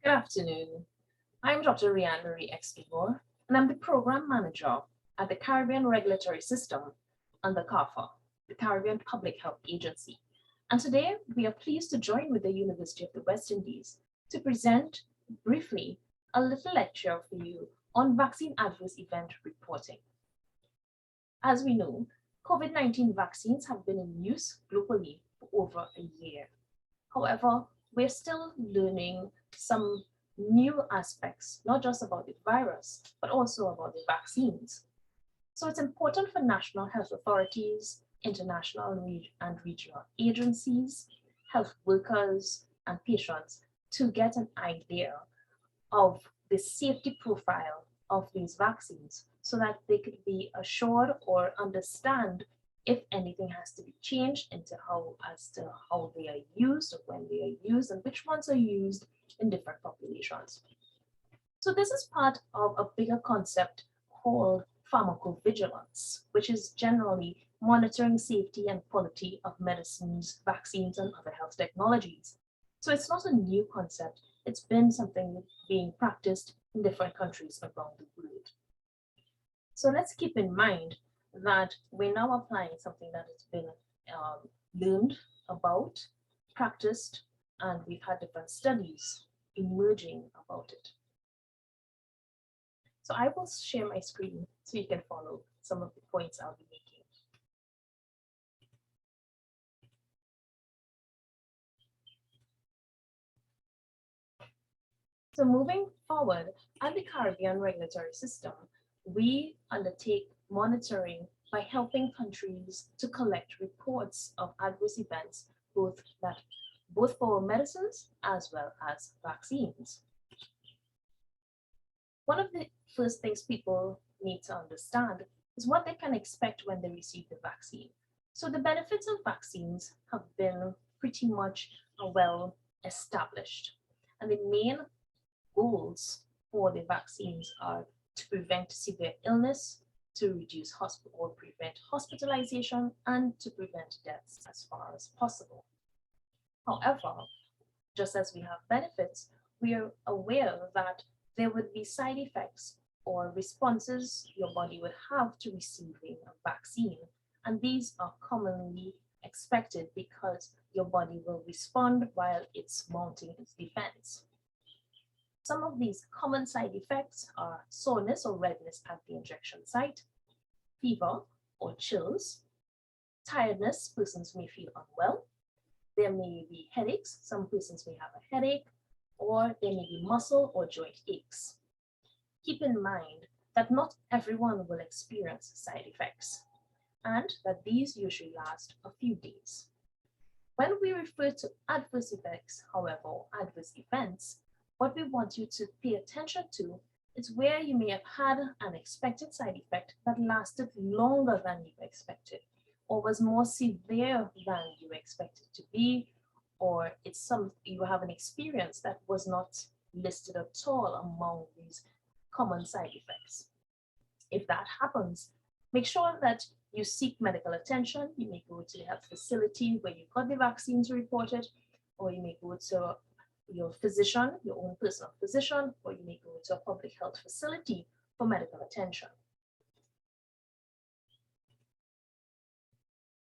Good afternoon. I'm Dr. Rianne Marie Escobar, and I'm the Program Manager at the Caribbean Regulatory System under CARFA, the Caribbean Public Health Agency. And today we are pleased to join with the University of the West Indies to present briefly a little lecture for you on vaccine adverse event reporting. As we know, COVID-19 vaccines have been in use globally for over a year. However, we're still learning some new aspects, not just about the virus, but also about the vaccines. So it's important for national health authorities, international and regional agencies, health workers, and patients to get an idea of the safety profile of these vaccines so that they could be assured or understand if anything has to be changed as to how they are used or when they are used and which ones are used in different populations. So this is part of a bigger concept called pharmacovigilance, which is generally monitoring safety and quality of medicines, vaccines, and other health technologies. So it's not a new concept. It's been something being practiced in different countries around the world. So let's keep in mind that we're now applying something that has been learned about, practiced, and we've had different studies emerging about it. So I will share my screen so you can follow some of the points I'll be making. So moving forward, at the Caribbean Regulatory System, we undertake monitoring by helping countries to collect reports of adverse events, both for medicines as well as vaccines. One of the first things people need to understand is what they can expect when they receive the vaccine. So the benefits of vaccines have been pretty much well established. And the main goals for the vaccines are to prevent severe illness, to reduce or prevent hospitalization, and to prevent deaths as far as possible. However, just as we have benefits, we are aware that there would be side effects or responses your body would have to receiving a vaccine. And these are commonly expected because your body will respond while it's mounting its defense. Some of these common side effects are soreness or redness at the injection site, fever or chills, tiredness, persons may feel unwell, there may be headaches, some persons may have a headache, or there may be muscle or joint aches. Keep in mind that not everyone will experience side effects, and that these usually last a few days. When we refer to adverse effects, however, or adverse events, what we want you to pay attention to is where you may have had an expected side effect that lasted longer than you expected, or was more severe than you expected to be, or you have an experience that was not listed at all among these common side effects. If that happens, make sure that you seek medical attention. You may go to the health facility where you got the vaccines reported, or you may go to your physician, your own personal physician, or you may go to a public health facility for medical attention.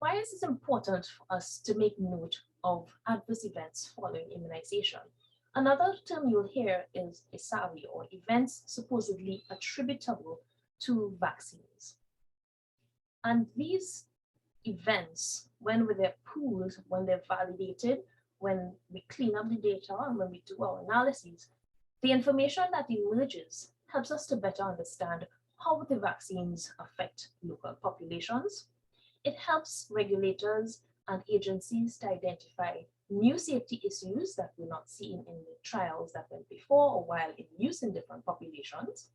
Why is it important for us to make note of adverse events following immunization? Another term you'll hear is ESAVI, or events supposedly attributable to vaccines. And these events, when they're pooled, when they're validated, when we clean up the data and when we do our analyses, the information that emerges helps us to better understand how the vaccines affect local populations. It helps regulators and agencies to identify new safety issues that we're not seeing in the trials that went before or while in use in different populations.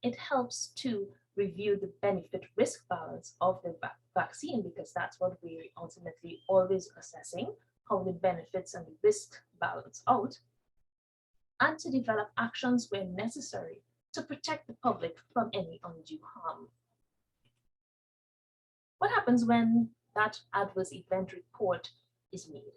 It helps to review the benefit-risk balance of the vaccine, because that's what we're ultimately always assessing, how the benefits and the risk balance out, and to develop actions where necessary to protect the public from any undue harm. What happens when that adverse event report is made?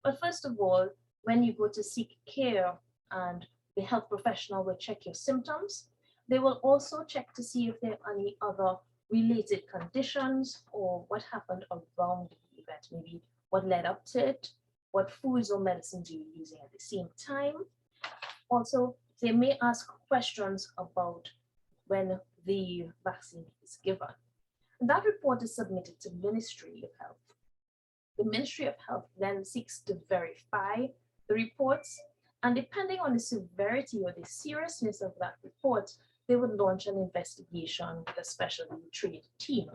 But first of all, when you go to seek care and the health professional will check your symptoms. They will also check to see if there are any other related conditions or what happened around the event, maybe what led up to it, what foods or medicines you were using at the same time. Also, they may ask questions about when the vaccine is given. And that report is submitted to Ministry of Health. The Ministry of Health then seeks to verify the reports, and depending on the severity or the seriousness of that report, they would launch an investigation with a specially trained team.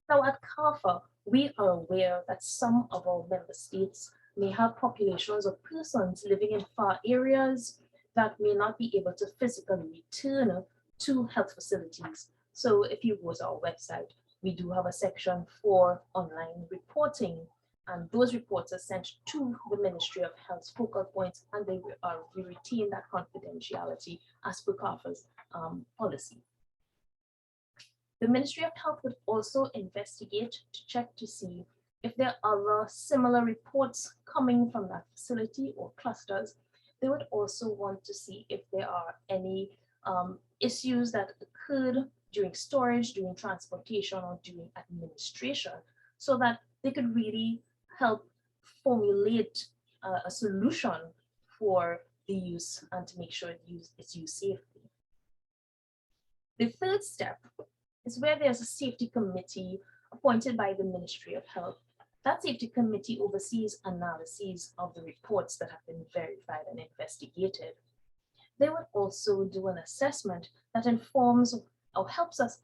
Now at CARFA, we are aware that some of our member states may have populations of persons living in far areas that may not be able to physically return to health facilities. So if you go to our website, we do have a section for online reporting, and those reports are sent to the Ministry of Health's focal points, and we retain that confidentiality as per CARFA's policy. The Ministry of Health would also investigate to check to see if there are other similar reports coming from that facility or clusters. They would also want to see if there are any issues that occurred during storage, during transportation, or during administration, so that they could really help formulate a solution for the use and to make sure it's used safely. The third step is where there's a safety committee appointed by the Ministry of Health. That safety committee oversees analyses of the reports that have been verified and investigated. They would also do an assessment that informs or helps us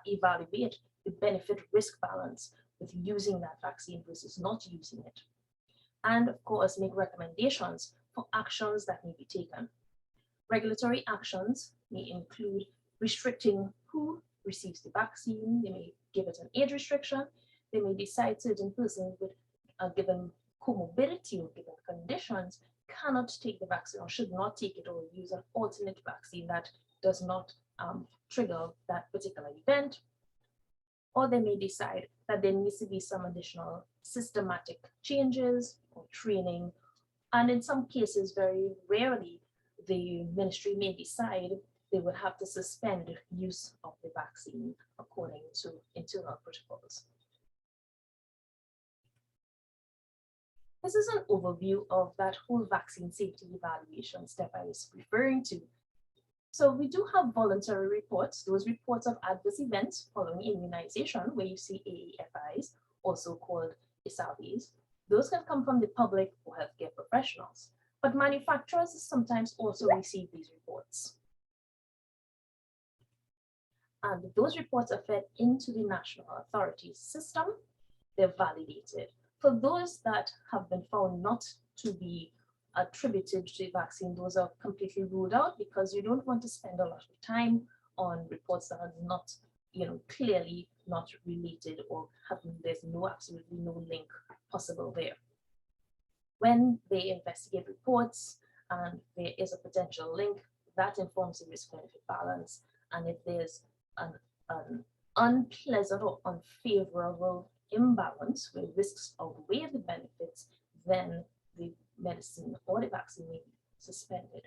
evaluate the benefit-risk balance with using that vaccine versus not using it. And of course, make recommendations for actions that may be taken. Regulatory actions may include restricting who receives the vaccine. They may give it an age restriction. They may decide certain persons with a given comorbidity or given conditions cannot take the vaccine or should not take it, or use an alternate vaccine that does not trigger that particular event. Or they may decide that there needs to be some additional systematic changes or training. And in some cases, very rarely, the ministry may decide they would have to suspend use of the vaccine according to internal protocols. This is an overview of that whole vaccine safety evaluation step I was referring to. So we do have voluntary reports, those reports of adverse events following immunization, where you see AAFIs, also called ISAVIs. Those can come from the public or healthcare professionals, but manufacturers sometimes also receive these reports. And those reports are fed into the national authorities system. They're validated. For those that have been found not to be attributed to the vaccine, those are completely ruled out, because you don't want to spend a lot of time on reports that are not, clearly not related, or there's absolutely no link possible there. When they investigate reports and there is a potential link, that informs the risk-benefit balance. And if there's an unpleasant or unfavorable imbalance where risks outweigh the benefits, then the medicine or the vaccine may be suspended.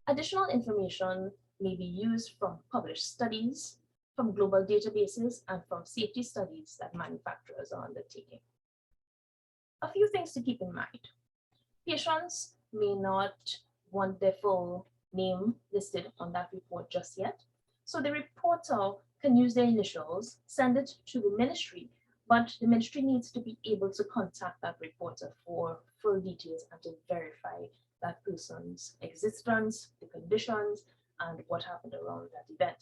Additional information may be used from published studies, from global databases, and from safety studies that manufacturers are undertaking. A few things to keep in mind. Patients may not want their full name listed on that report just yet, so the reporter can use their initials, send it to the ministry, but the ministry needs to be able to contact that reporter for full details and to verify that person's existence, the conditions, and what happened around that event.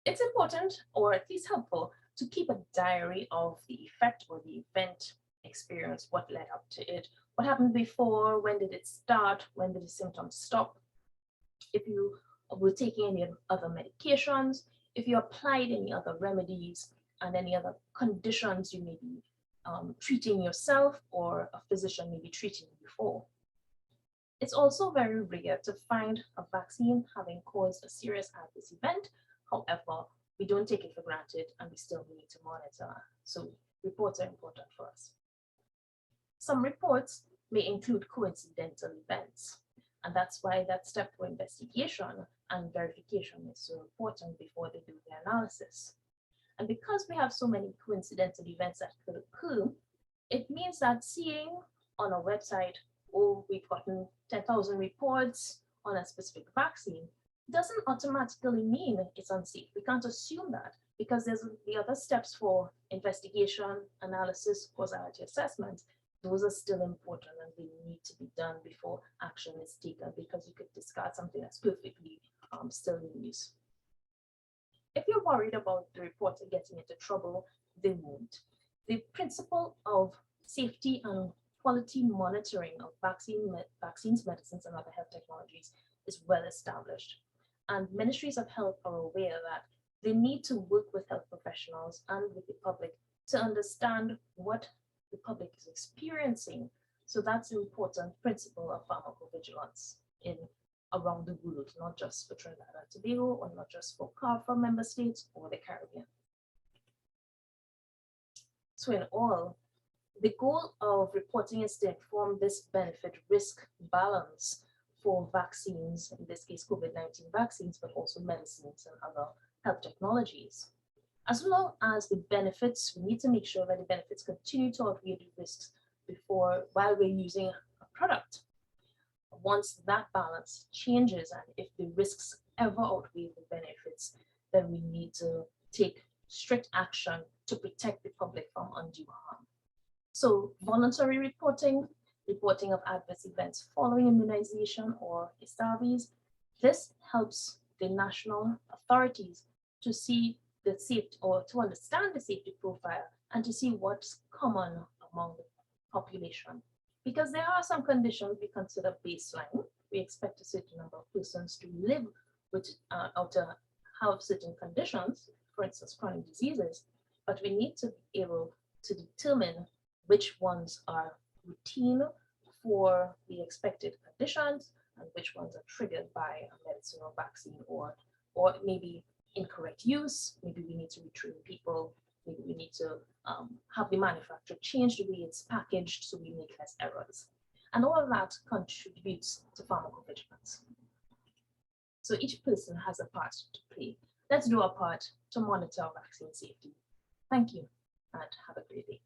It's important, or at least helpful, to keep a diary of the effect or the event experience, what led up to it, what happened before, when did it start, when did the symptoms stop, if you were taking any other medications, if you applied any other remedies, and any other conditions you may be treating yourself or a physician may be treating you for. It's also very rare to find a vaccine having caused a serious adverse event. However, we don't take it for granted and we still need to monitor. So reports are important for us. Some reports may include coincidental events. And that's why that step for investigation and verification is so important before they do the analysis. And because we have so many coincidental events that could occur, it means that seeing on a website, oh, we've gotten 10,000 reports on a specific vaccine, doesn't automatically mean it's unsafe. We can't assume that because there's the other steps for investigation, analysis, causality assessment. Those are still important and they need to be done before action is taken because you could discard something that's perfectly still in use. If you're worried about the reporter getting into trouble, they won't. The principle of safety and quality monitoring of vaccines, medicines, and other health technologies is well established. And ministries of health are aware that they need to work with health professionals and with the public to understand what the public is experiencing. So that's an important principle of pharmacovigilance in around the world, not just for Trinidad and Tobago, or not just for CARPHA member states or the Caribbean. So in all, the goal of reporting is to inform this benefit-risk balance for vaccines, in this case COVID-19 vaccines, but also medicines and other health technologies. As well as the benefits, we need to make sure that the benefits continue to outweigh the risks while we're using a product. Once that balance changes and if the risks ever outweigh the benefits, then we need to take strict action to protect the public from undue harm. So voluntary reporting of adverse events following immunization or SRVs, this helps the national authorities to see the safety or to understand the safety profile and to see what's common among the population. Because there are some conditions we consider baseline. We expect a certain number of persons to live with or to have certain conditions, for instance, chronic diseases, but we need to be able to determine which ones are routine for the expected conditions and which ones are triggered by a medicine or vaccine or maybe incorrect use. Maybe we need to retrain people. Maybe we need to have the manufacturer change the way it's packaged so we make less errors. And all of that contributes to pharmacovigilance. So each person has a part to play. Let's do our part to monitor vaccine safety. Thank you and have a great day.